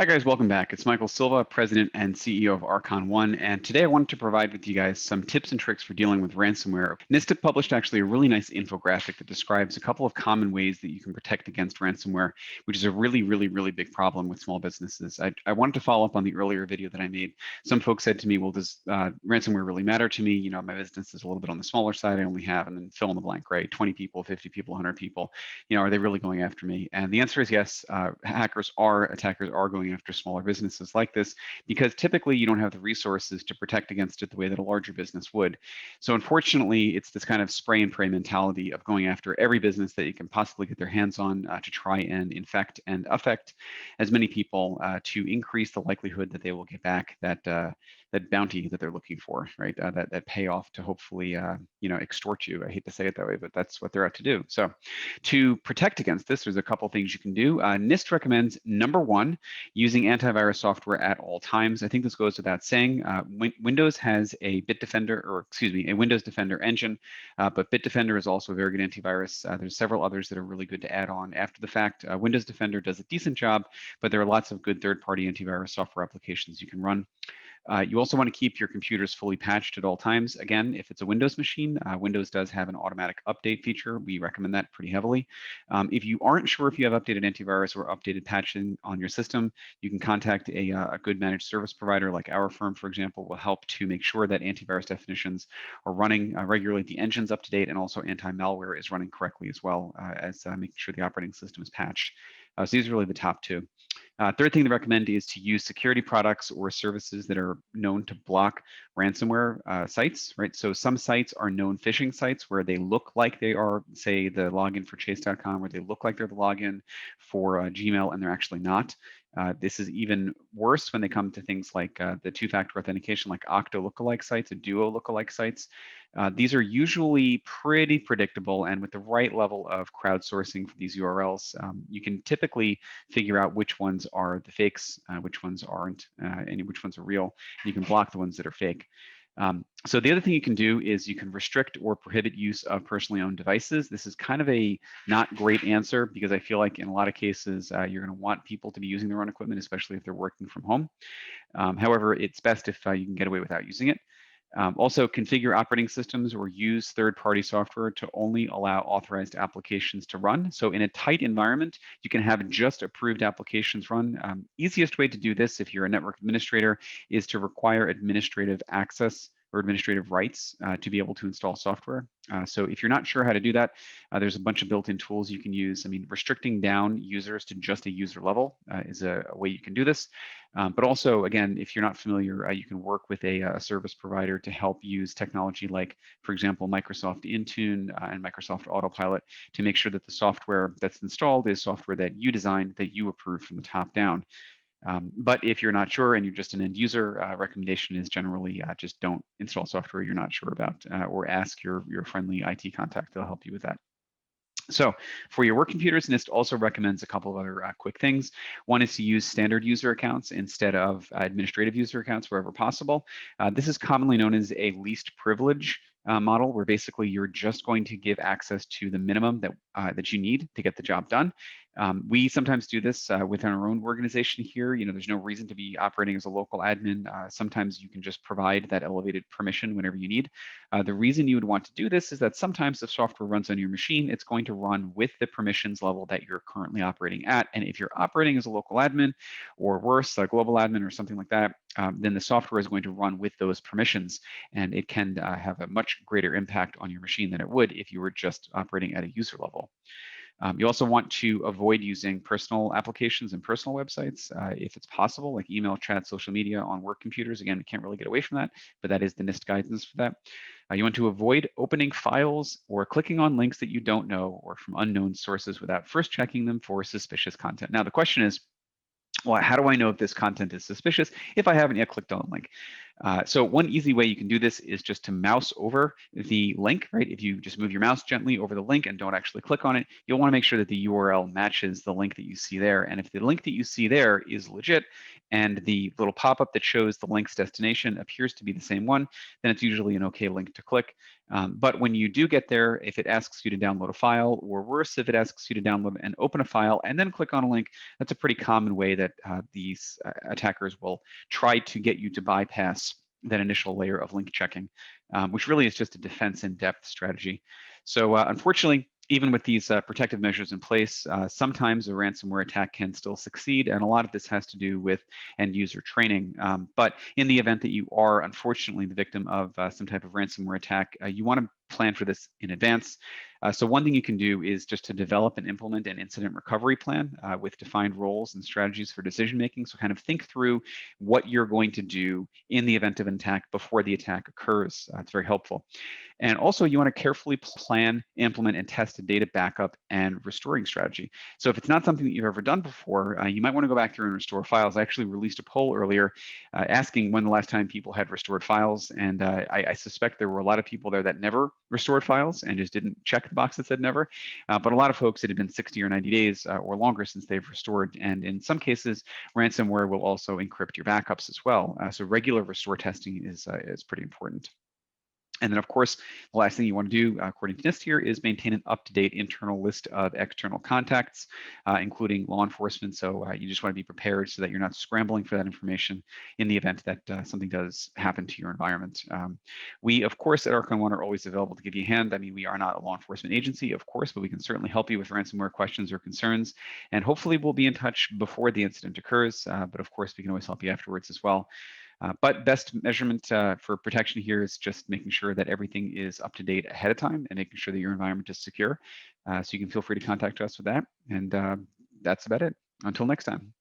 Hi guys, welcome back. It's Michael Silva, President and CEO of Archon One, and today I wanted to provide with you guys some tips and tricks for dealing with ransomware. NIST published actually a really nice infographic that describes a couple of common ways that you can protect against ransomware, which is a really big problem with small businesses. I wanted to follow up on the earlier video that I made. Some folks said to me, well, does ransomware really matter to me? You know, my business is a little bit on the smaller side. I only have, and then fill in the blank, right? 20 people, 50 people, 100 people. You know, are they really going after me? And the answer is yes. Attackers are going after smaller businesses like this because typically you don't have the resources to protect against it the way that a larger business would. So unfortunately, it's this kind of spray and pray mentality of going after every business that you can possibly get their hands on to try and infect and affect as many people to increase the likelihood that they will get back that bounty that they're looking for, right? That payoff to hopefully extort you. I hate to say it that way, but that's what they're out to do. So to protect against this, there's a couple things you can do. NIST recommends, number one, using antivirus software at all times. I think this goes without saying. Windows has a Windows Defender engine, but Bitdefender is also a very good antivirus. There's several others that are really good to add on after the fact. Windows Defender does a decent job, but there are lots of good third-party antivirus software applications you can run. You also want to keep your computers fully patched at all times. Again, if it's a Windows machine, Windows does have an automatic update feature. We recommend that pretty heavily. If you aren't sure if you have updated antivirus or updated patching on your system, you can contact a good managed service provider like our firm, for example, will help to make sure that antivirus definitions are running regularly, the engine's up to date, and also anti-malware is running correctly as well as making sure the operating system is patched. So these are really the top two. Third thing to recommend is to use security products or services that are known to block ransomware sites, right? So some sites are known phishing sites where they look like they are, say, the login for chase.com, where they look like they're the login for Gmail and they're actually not. This is even worse when they come to things like the two-factor authentication, like Okta lookalike sites, and Duo lookalike sites. These are usually pretty predictable, and with the right level of crowdsourcing for these URLs, you can typically figure out which ones are the fakes, which ones aren't, and which ones are real. You can block the ones that are fake. So the other thing you can do is you can restrict or prohibit use of personally owned devices. This is kind of a not great answer because I feel like in a lot of cases, you're going to want people to be using their own equipment, especially if they're working from home. However, it's best if you can get away without using it. Also, configure operating systems or use third-party software to only allow authorized applications to run. So in a tight environment, you can have just approved applications run. Easiest way to do this if you're a network administrator is to require administrative access or administrative rights to be able to install software. So if you're not sure how to do that, there's a bunch of built-in tools you can use. I mean, restricting down users to just a user level is a way you can do this. But also, again, if you're not familiar, you can work with a service provider to help use technology like, for example, Microsoft Intune and Microsoft Autopilot to make sure that the software that's installed is software that you designed, that you approve from the top down. But if you're not sure and you're just an end user, recommendation is generally just don't install software you're not sure about or ask your friendly IT contact. They'll help you with that. So for your work computers, NIST also recommends a couple of other quick things. One is to use standard user accounts instead of administrative user accounts wherever possible. This is commonly known as a least privilege model, where basically you're just going to give access to the minimum that you need to get the job done. We sometimes do this within our own organization here. You know, there's no reason to be operating as a local admin. Sometimes you can just provide that elevated permission whenever you need. The reason you would want to do this is that sometimes if software runs on your machine, it's going to run with the permissions level that you're currently operating at. And if you're operating as a local admin, or worse, a global admin or something like that, then the software is going to run with those permissions, and it can have a much greater impact on your machine than it would if you were just operating at a user level. You also want to avoid using personal applications and personal websites if it's possible, like email, chat, social media on work computers. Again, we can't really get away from that, but that is the NIST guidance for that. You want to avoid opening files or clicking on links that you don't know or from unknown sources without first checking them for suspicious content. Now, the question is, well, how do I know if this content is suspicious if I haven't yet clicked on the link? So one easy way you can do this is just to mouse over the link, right? If you just move your mouse gently over the link and don't actually click on it, you'll want to make sure that the URL matches the link that you see there. And if the link that you see there is legit and the little pop-up that shows the link's destination appears to be the same one, then it's usually an okay link to click. But when you do get there, if it asks you to download a file, or worse, if it asks you to download and open a file and then click on a link, that's a pretty common way that these attackers will try to get you to bypass that initial layer of link checking, which really is just a defense in depth strategy. So unfortunately, even with these protective measures in place, sometimes a ransomware attack can still succeed, and a lot of this has to do with end user training. But in the event that you are unfortunately the victim of some type of ransomware attack, you want to plan for this in advance. So one thing you can do is just to develop and implement an incident recovery plan with defined roles and strategies for decision making. So kind of think through what you're going to do in the event of an attack before the attack occurs. It's very helpful. And also you want to carefully plan, implement, and test a data backup and restoring strategy. So if it's not something that you've ever done before, you might want to go back through and restore files. I actually released a poll earlier asking when the last time people had restored files. And I suspect there were a lot of people there that never restored files and just didn't check the box that said never. But a lot of folks, it had been 60 or 90 days or longer since they've restored. And in some cases, ransomware will also encrypt your backups as well. So regular restore testing is pretty important. And then, of course, the last thing you want to do, according to NIST here, is maintain an up-to-date internal list of external contacts, including law enforcement. So you just want to be prepared so that you're not scrambling for that information in the event that something does happen to your environment. We, of course, at Archon One are always available to give you a hand. I mean, we are not a law enforcement agency, of course, but we can certainly help you with ransomware questions or concerns. And hopefully we'll be in touch before the incident occurs. But of course, we can always help you afterwards as well. But best measurement for protection here is just making sure that everything is up to date ahead of time and making sure that your environment is secure. So you can feel free to contact us with that. And that's about it. Until next time.